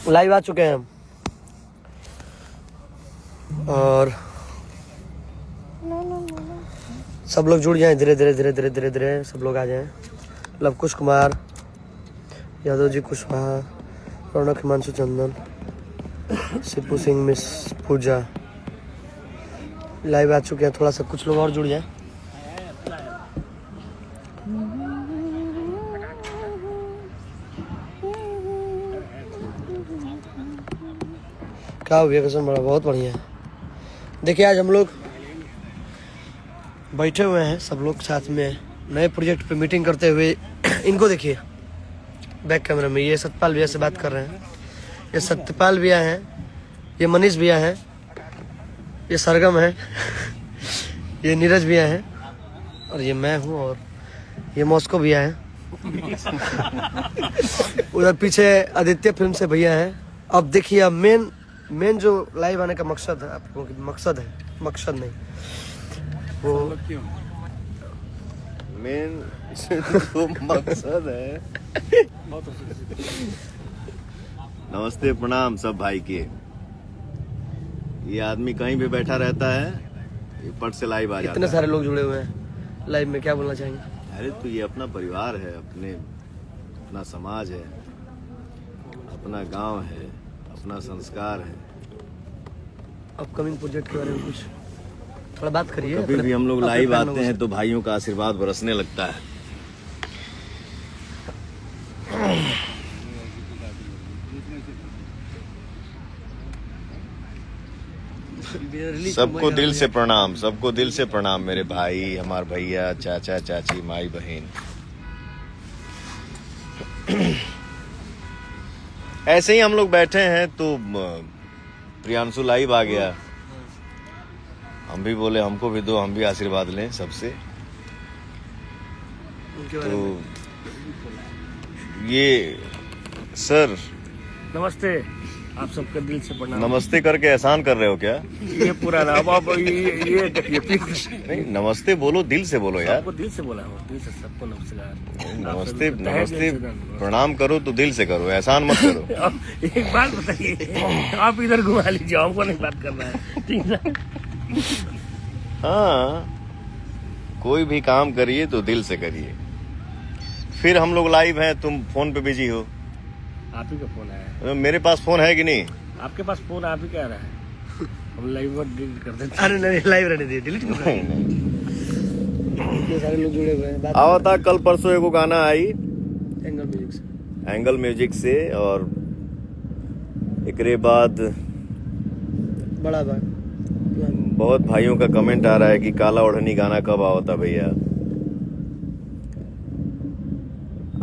Live आ चुके हैं हम और सब लोग जुड़ जाएं धीरे धीरे धीरे धीरे धीरे धीरे सब लोग आ जाएं। लवकुश कुमार, यादव जी कुशवाहा, रौनक हिमांशु चंदन, सिप्पू सिंह, मिस पूजा लाइव आ चुके हैं। थोड़ा सा कुछ लोग और जुड़ जाएं। क्या हो गया कसम, बड़ा बहुत बढ़िया है। देखिए आज हम लोग बैठे हुए हैं सब लोग साथ में नए प्रोजेक्ट पे मीटिंग करते हुए। इनको देखिए बैक कैमरा में, ये सतपाल भैया से बात कर रहे हैं। ये सत्यपाल भैया हैं, ये मनीष भैया हैं, ये सरगम है, ये नीरज भैया हैं और ये मैं हूँ और ये मॉस्को भैया हैं। उधर पीछे आदित्य फिल्म से भैया हैं। अब देखिए अब मेन जो लाइव आने का मकसद है, आप लोगों की मकसद नहीं वो मेन तो मकसद है। नमस्ते प्रणाम सब भाई के। ये आदमी कहीं भी बैठा रहता है, ये पट से लाइव आ जाता है। इतने सारे लोग जुड़े हुए हैं लाइव में, क्या बोलना चाहेंगे? अरे तो ये अपना परिवार है, अपना समाज है, अपना गांव है, अपना संस्कार है। अपकमिंग प्रोजेक्ट के बारे में कुछ थोड़ा बात करिए। कभी भी हम लोग लाइव आते हैं तो भाइयों का आशीर्वाद बरसने लगता है। सबको दिल से प्रणाम, सबको दिल से प्रणाम मेरे भाई, हमारे भैया, चाचा चाची, माई बहन। ऐसे ही हम लोग बैठे हैं तो प्रियांशु लाइव आ गया। हम भी बोले हमको भी दो, हम भी आशीर्वाद लें सबसे। तो ये सर नमस्ते, आप सबका दिल से प्रणाम। नमस्ते करके एहसान कर रहे हो क्या? ये पूरा नाम आप ये नहीं, नमस्ते बोलो, दिल से बोलो यार। दिल से बोला हो, दिल से सबको नमस्कार। नमस्ते नमस्ते प्रणाम करो तो दिल से करो, एहसान मत करो। एक बात बताइए, आप इधर घुमा लीजिए, हमको नहीं बात करना है, ठीक है? हाँ, कोई भी काम करिए तो दिल से करिए। फिर हम लोग लाइव हैं, तुम फोन पे बिजी हो। आप ही का फोन आया। मेरे पास फोन है कि नहीं? आपके पास फोन आप ही क्या रहा है? हम लाइव डिलीट कर देते। अरे नहीं, लाइव रहने दिए, डिलीट क्यों करें? इतने सारे लोग जुड़े हुए हैं। आओ था कल परसों एगो गाना आई एंगल म्यूजिक से और एकरे बाद बड़ा बात बहुत भाइयों का कमेंट आ रहा है कि काला ओढ़नी गाना कब आवता भैया।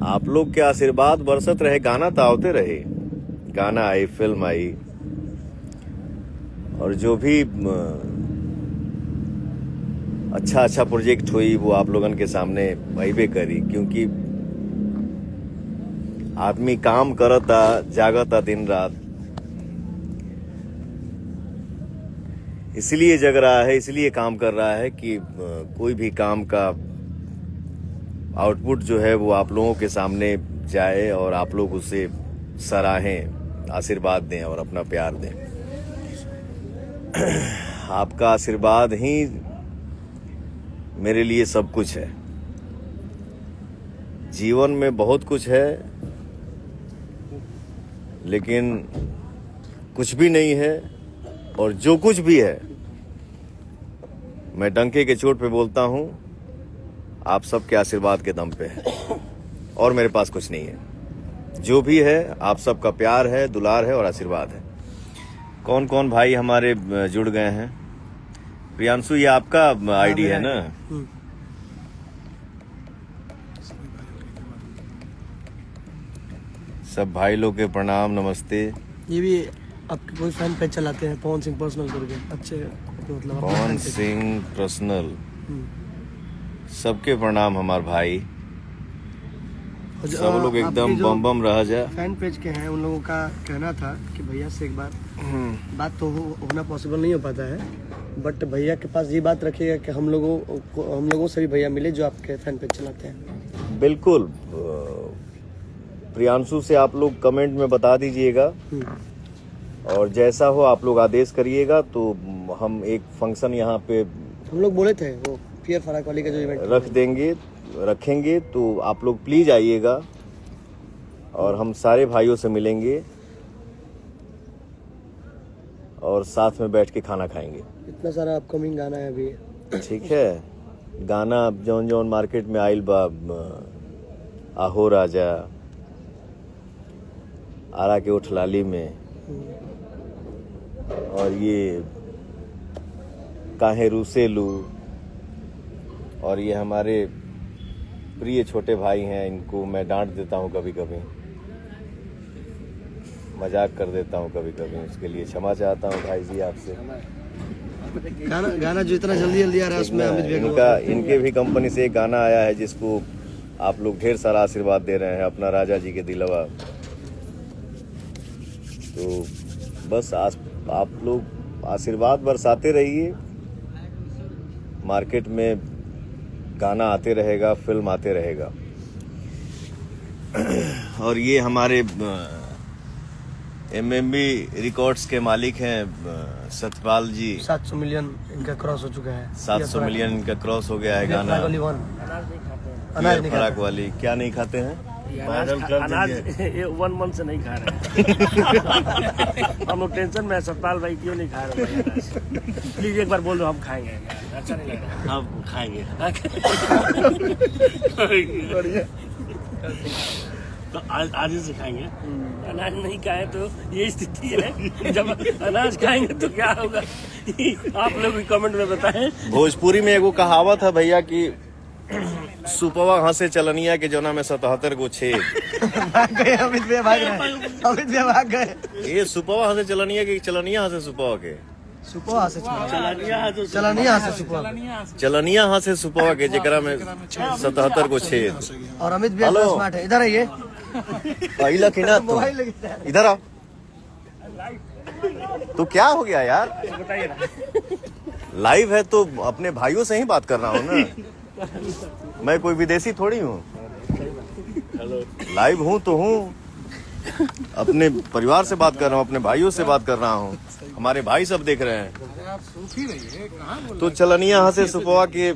आप लोग के आशीर्वाद बरसत रहे, गाना तो आवते रहे। गाना आई, फिल्म आई और जो भी अच्छा प्रोजेक्ट हुई वो आप लोगन के सामने अइबे करी। क्योंकि आदमी काम करता, जागता दिन रात, इसलिए जग रहा है, इसलिए काम कर रहा है कि कोई भी काम का आउटपुट जो है वो आप लोगों के सामने जाए और आप लोग उसे सराहें, आशीर्वाद दें और अपना प्यार दें। आपका आशीर्वाद ही मेरे लिए सब कुछ है। जीवन में बहुत कुछ है लेकिन कुछ भी नहीं है, और जो कुछ भी है मैं डंके के चोट पे बोलता हूं, आप सबके आशीर्वाद के दम पे है और मेरे पास कुछ नहीं है। जो भी है आप सबका प्यार है, दुलार है और आशीर्वाद है। कौन कौन भाई हमारे जुड़ गए हैं? प्रियांशु, ये आपका आईडी है ना? सब भाई लोग के प्रणाम, नमस्ते। ये भी आपके कोई फैन पेज चलाते हैं, पवन सिंह पर्सनल करके, अच्छे मतलब पवन सिंह पर्सनल, सबके प्रणाम हमार भाई। सब लोग एकदम बम बम रह जा। फैन पेज के हैं उन लोगों का कहना था कि भैया से एक बात तो होना पॉसिबल नहीं हो पाता है, बट भैया के पास ये बात रखिएगा कि हम लोगों से भी भैया मिले जो आपके फैन पेज चलाते हैं। बिल्कुल। प्रियांशु से आप लोग कमेंट में बता दीजिएगा, और जैसा हो आप लोग आदेश करिएगा। तो हम एक फंक्शन यहाँ पे हम लोग बोले थे वो फियर फराक वाली का जो इवेंट रखेंगे, तो आप लोग प्लीज आइएगा और हम सारे भाइयों से मिलेंगे और साथ में बैठ के खाना खाएंगे। इतना सारा अपकमिंग गाना है अभी। ठीक है, गाना जौन जौन मार्केट में आइल बा, आहो राजा, आरा के उठलाली में, और ये काहे रूसेलू, और ये हमारे प्रिय छोटे भाई हैं, इनको मैं डांट देता हूँ कभी कभी, मजाक कर देता हूँ कभी कभी, उसके लिए क्षमा चाहता हूँ भाई जी आपसे। गाना जो इतना जल्दी आ रहा है उसमें इनके भी कंपनी से एक गाना आया है जिसको आप लोग ढेर सारा आशीर्वाद दे रहे हैं, अपना राजा जी के दिलवा। तो बस आप लोग आशीर्वाद बरसाते रहिए, मार्केट में गाना आते रहेगा, फिल्म आते रहेगा। और ये हमारे एमएमबी रिकॉर्ड्स के मालिक हैं सतपाल जी। 700 मिलियन इनका क्रॉस हो चुका है। 700 मिलियन इनका क्रॉस हो गया है गाना। अनाज नहीं फराक वाली क्या नहीं खाते हैं? अनाज 1 मंथ से नहीं खा रहे। हम लोग टेंशन में है, सतपाल भाई क्यों नहीं खा रहे? प्लीज एक बार बोल दो, हम खाएंगे। अच्छा नहीं लग रहा, हम खाएंगे। तो आज ही से खाएंगे। अनाज नहीं खाए तो ये स्थिति है, जब अनाज खाएंगे तो क्या होगा? आप लोग भी कमेंट में बताएं। भोजपुरी में एगो कहावत है भैया कि सुपवा हंसे चलनिया के जोना में 77 को छेद। अमित भैया भाग गए। ये सुपवा हंसे चलनिया के चलनिया हंसे सुपवा के सुपवा से चलनिया हंसे सुपवा के जेकरा में 77 को छेद। और अमित भैया स्मार्ट है, इधर आइए। पहिला कि ना तुम इधर आओ। तो क्या हो गया यार? लाइव है तो अपने भाइयों से ही बात कर रहा हूँ ना, मैं कोई विदेशी थोड़ी हूँ। लाइव हूँ तो हूँ, अपने परिवार से बात कर रहा हूँ, अपने भाइयों से बात कर रहा हूँ, हमारे भाई सब देख रहे हैं। तो चलनिया हंसे सुपवा के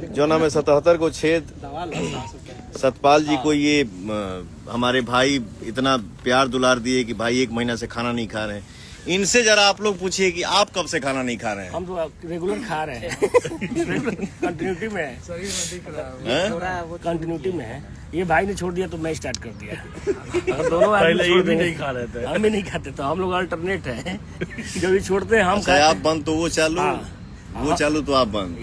जोना में 77 को छेद। सतपाल जी को ये हमारे भाई इतना प्यार दुलार दिए कि भाई 1 महीना से खाना नहीं खा रहे हैं। इनसे जरा आप लोग पूछिए कि आप कब से खाना नहीं खा रहे हैं? हम तो रेगुलर खा रहे हैं। कंटिन्यूटी में है, कंटिन्यूटी में है। ये भाई ने छोड़ दिया तो मैं स्टार्ट कर दिया। अगर दोनों पहले ये भी नहीं खा रहे थे, हम भी नहीं खाते, तो हम लोग अल्टरनेट है। जब ये छोड़ते हैं हम आप बंद तो वो चालू, वो चालू तो आप बंद,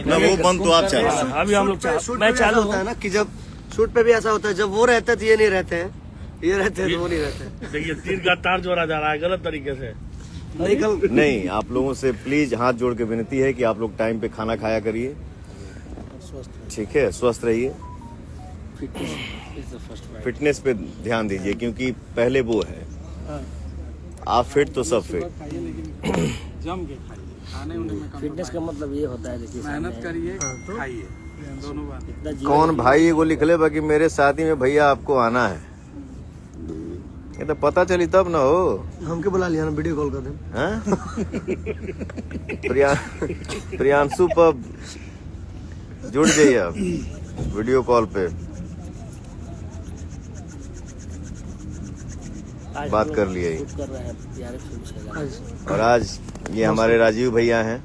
ना वो बंद तो आप चालू। अभी हम लोग मैं चालू होता है ना कि जब शूट पे भी ऐसा होता है, जब वो रहते हैं तो ये नहीं रहते हैं, ये रहते हैं तो वो नहीं रहते हैं। देखिए 3 का तार जोड़ा जा रहा है गलत तरीके से। नहीं, आप लोगों से प्लीज हाथ जोड़ के विनती है कि आप लोग टाइम पे खाना खाया करिए, ठीक है? स्वस्थ रहिए, फिटनेस पे ध्यान दीजिए, क्योंकि पहले वो है, आप फिट तो सब फिट। जम के खाइए। फिटनेस का मतलब ये होता है, देखिए मेहनत करिए, खाइए, दोनों बात। कौन भाई को लिख ले बाकी मेरे शादी में भैया आपको आना है, ये तो पता चली तब ना हो। हमके बुला लिया ना, वीडियो कॉल कर दें। प्रियांशु पर जुड़ जाइए आप वीडियो कॉल पे, बात कर लिए। और आज ये हमारे राजीव भैया हैं,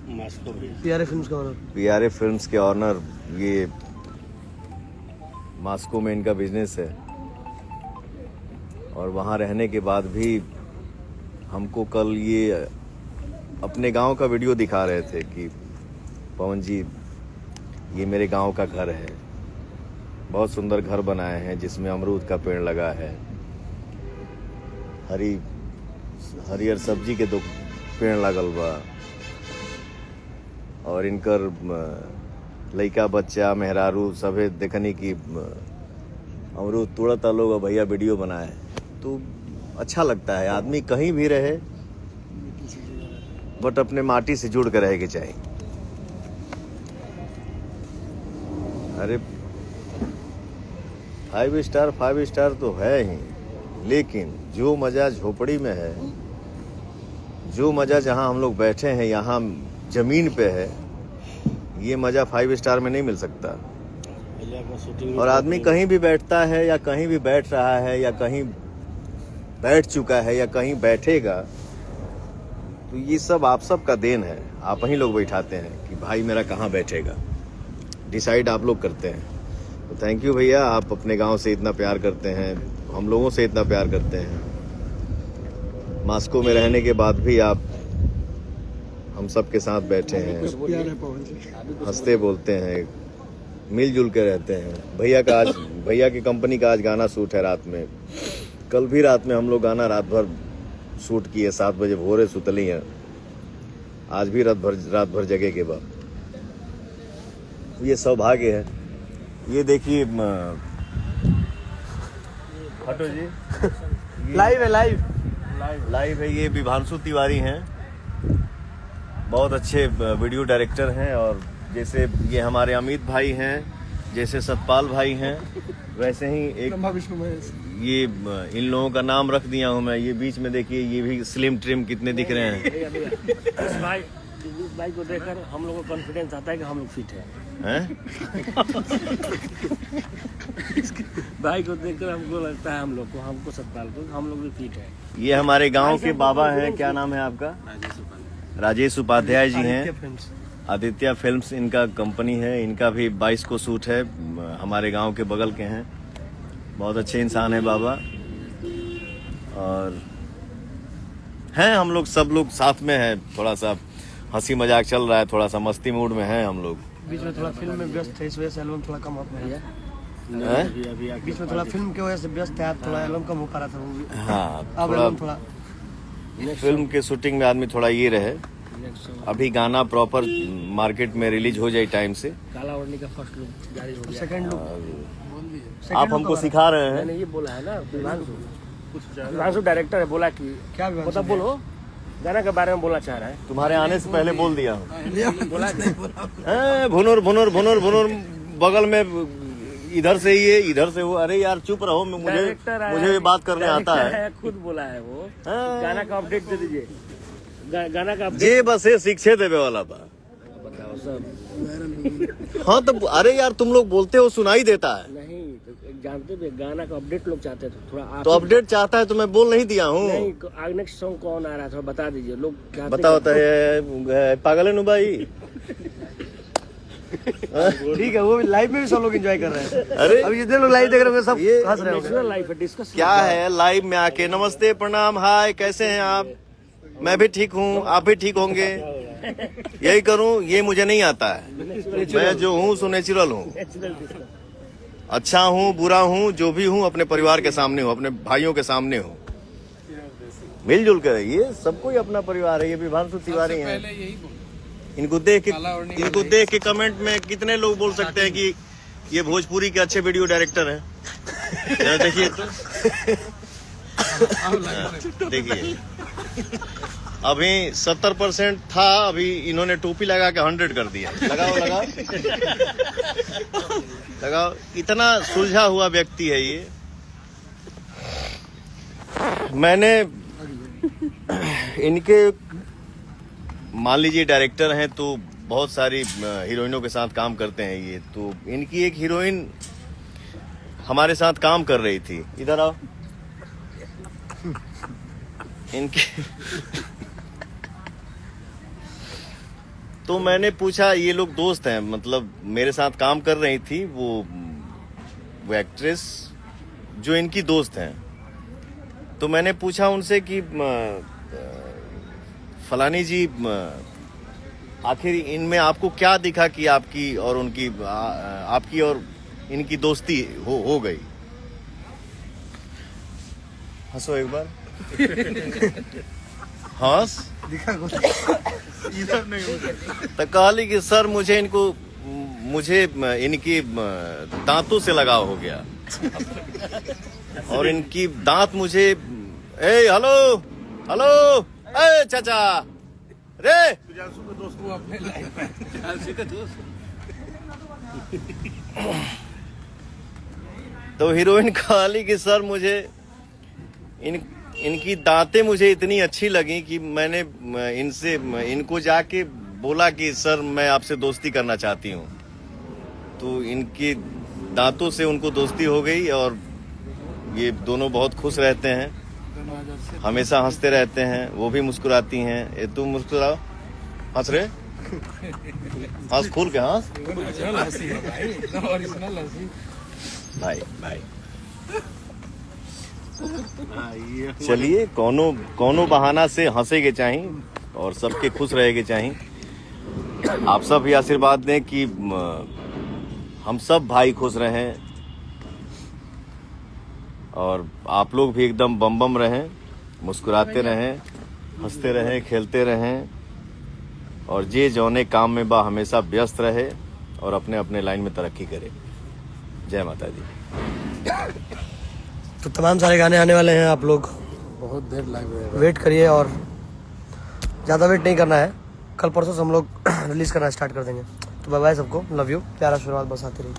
पीआरए फिल्म्स का ऑनर, पीआरए फिल्म्स के ऑनर। ये मास्को में इनका बिजनेस है, और वहाँ रहने के बाद भी हमको कल ये अपने गांव का वीडियो दिखा रहे थे कि पवन जी ये मेरे गांव का घर है, बहुत सुंदर घर बनाए हैं जिसमें अमरूद का पेड़ लगा है, हरियर सब्जी के 2 पेड़ लगल बा, और इनकर लइका बच्चा मेहरारू सभे देखनी की अमरूद तोड़ता लोग, भैया वीडियो बनाए। तो अच्छा लगता है, आदमी कहीं भी रहे बट अपने माटी से जुड़ कर रहे के चाहिए। अरे 5 स्टार तो है ही, लेकिन जो मजा झोपड़ी में है, जो मजा जहां हम लोग बैठे हैं यहाँ जमीन पे है, ये मजा 5 स्टार में नहीं मिल सकता। और आदमी कहीं भी बैठता है या कहीं भी बैठ रहा है या कहीं बैठ चुका है या कहीं बैठेगा, तो ये सब आप सब का देन है। आप ही लोग बैठाते हैं कि भाई मेरा कहाँ बैठेगा, डिसाइड आप लोग करते हैं। तो थैंक यू भैया, आप अपने गांव से इतना प्यार करते हैं, हम लोगों से इतना प्यार करते हैं। मॉस्को में रहने के बाद भी आप हम सब के साथ बैठे हैं, हंसते बोलते हैं, मिलजुल के रहते हैं। भैया की कंपनी का आज गाना शूट है रात में। कल भी रात में हम लोग गाना रात भर शूट किए, 7 बजे भोरे सुतली हैं। आज भी रात भर जगह के बाद ये सौभाग्य है। ये देखिए हटो जी, लाइव है। ये विभांशु तिवारी हैं, बहुत अच्छे वीडियो डायरेक्टर हैं। और जैसे ये हमारे अमित भाई हैं, जैसे सतपाल भाई हैं, वैसे ही एक ये इन लोगों का नाम रख दिया हूं मैं। ये बीच में देखिए, ये भी स्लिम ट्रिम कितने दिख रहे हैं। इस भाई को देखकर हम लोग को कॉन्फिडेंस आता है कि हम लोग फिट हैं। भाई को देखकर हमको लगता है हमको सतपाल को हम लोग भी फिट है। ये हमारे गांव के बाबा हैं, क्या नाम है आपका? राजेश उपाध्याय जी हैं। आदित्य फिल्म्स इनका कंपनी है। इनका भी 22 को शूट है, हमारे गांव के बगल के हैं। बहुत अच्छे इंसान है बाबा। और हैं हम लोग, सब लोग साथ में हैं। थोड़ा सा हंसी मजाक चल रहा है, थोड़ा सा मस्ती मूड में हैं हम लोग। बीच में थोड़ा फिल्म में व्यस्त थे, इस वजह से एल्बम थोड़ा कम हो पाया। हैं? बीच में थोड़ा फिल्म की वजह से व्यस्त है, थोड़ा एल्बम कम हो पा रहा था वो भी। हाँ, अब एल्बम थोड़ा फिल्म के शूटिंग में आदमी थोड़ा ये रहे। अभी गाना प्रॉपर मार्केट में रिलीज हो जाए टाइम से। काला ओढ़नी का फर्स्ट लुक जारी हो गया। सेकंड लुक आप हमको सिखा रहे हैं। मैंने ये बोला है ना, विभांशु डायरेक्टर है, बोला कि क्या मतलब बोलो, गाना के बारे में बोलना चाह रहा है। तुम्हारे आने से पहले बोल दिया हूँ। बोला भुनुर बगल में, इधर से ये, इधर से वो। अरे यार चुप रहो, मुझे भी बात करने आता है। खुद बोला है वो। गाना का अपडेट दे दीजिए। गाना का अपडेट जे बस शिक्षे देवे वाला बा। बताओ सब। हाँ तो अरे यार तुम लोग बोलते हो, सुनाई देता है। नहीं तो जानते भी, गाना का अपडेट लोग चाहते थे थोड़ा। तो अपडेट चाहता है तो मैं बोल नहीं दिया हूँ। नहीं, नेक्स्ट सॉन्ग कौन आ रहा है थोड़ा बता दीजिए। लोग बताओ पागल है नु भाई। ठीक है, वो भी लाइव में भी सब लोग एंजॉय कर रहे हैं। अरे अब जितने लोग लाइव देख रहे होंगे सब हंस रहे होंगे। लाइव है, डिस्कस क्या है लाइव में आके नमस्ते प्रणाम हाय कैसे हैं आप? मैं भी ठीक हूँ, आप भी ठीक होंगे। यही करूँ, ये मुझे नहीं आता है। मैं जो हूँ सो नेचुरल हूँ। अच्छा हूँ बुरा हूँ जो भी हूँ, अपने परिवार के सामने हूँ, अपने भाइयों के सामने हूँ। मिलजुल कर रहिए, सबको ही अपना परिवार है। ये विभांशु तिवारी हैं। इनको देख के कमेंट में कितने लोग बोल सकते हैं कि ये भोजपुरी के अच्छे वीडियो डायरेक्टर हैं। देखिए तो देखिए, अभी 70% था, अभी इन्होंने टोपी लगा के 100 कर दिया। लगाओ। इतना सुलझा हुआ व्यक्ति है ये। मैंने इनके, मान लीजिए डायरेक्टर हैं तो बहुत सारी हीरोइनों के साथ काम करते हैं ये। तो इनकी एक हीरोइन हमारे साथ काम कर रही थी। इधर आओ। इनके तो मैंने पूछा, ये लोग दोस्त हैं, मतलब मेरे साथ काम कर रही थी वो एक्ट्रेस जो इनकी दोस्त हैं। तो मैंने पूछा उनसे कि फलानी जी, आखिर इनमें आपको क्या दिखा कि आपकी और उनकी, आपकी और इनकी दोस्ती हो गई? हंसो एक बार। हंस इधर नहीं। तो कहली कि सर मुझे इनकी दांतों से लगाव हो गया, और इनकी दांत मुझे, हेलो ए चाचा रे, तो हीरोइन कहली कि सर मुझे इनकी दांतें मुझे इतनी अच्छी लगी कि मैंने इनको जाके बोला कि सर मैं आपसे दोस्ती करना चाहती हूँ। तो इनकी दांतों से उनको दोस्ती हो गई और ये दोनों बहुत खुश रहते हैं, हमेशा हंसते रहते हैं। वो भी मुस्कुराती हैं। ये तुम मुस्कुराओ, हंस रहे, हंस खोल के हंस भाई भाई। चलिए कोनो बहाना से हंसे के चाहिए और सबके खुश रहे के चाहिए। आप सब भी आशीर्वाद दें कि हम सब भाई खुश रहें और आप लोग भी एकदम बम बम रहें, मुस्कुराते रहें, हंसते रहें, खेलते रहें और जे जौने काम में बा हमेशा व्यस्त रहे और अपने अपने लाइन में तरक्की करे। जय माता दी। तो तमाम सारे गाने आने वाले हैं, आप लोग बहुत देर लग वेट करिए और ज़्यादा वेट नहीं करना है। कल परसों से हम लोग रिलीज़ करना स्टार्ट कर देंगे। तो बाय बाय सबको, लव यू, प्यार आशीर्वाद बस आते रहिए।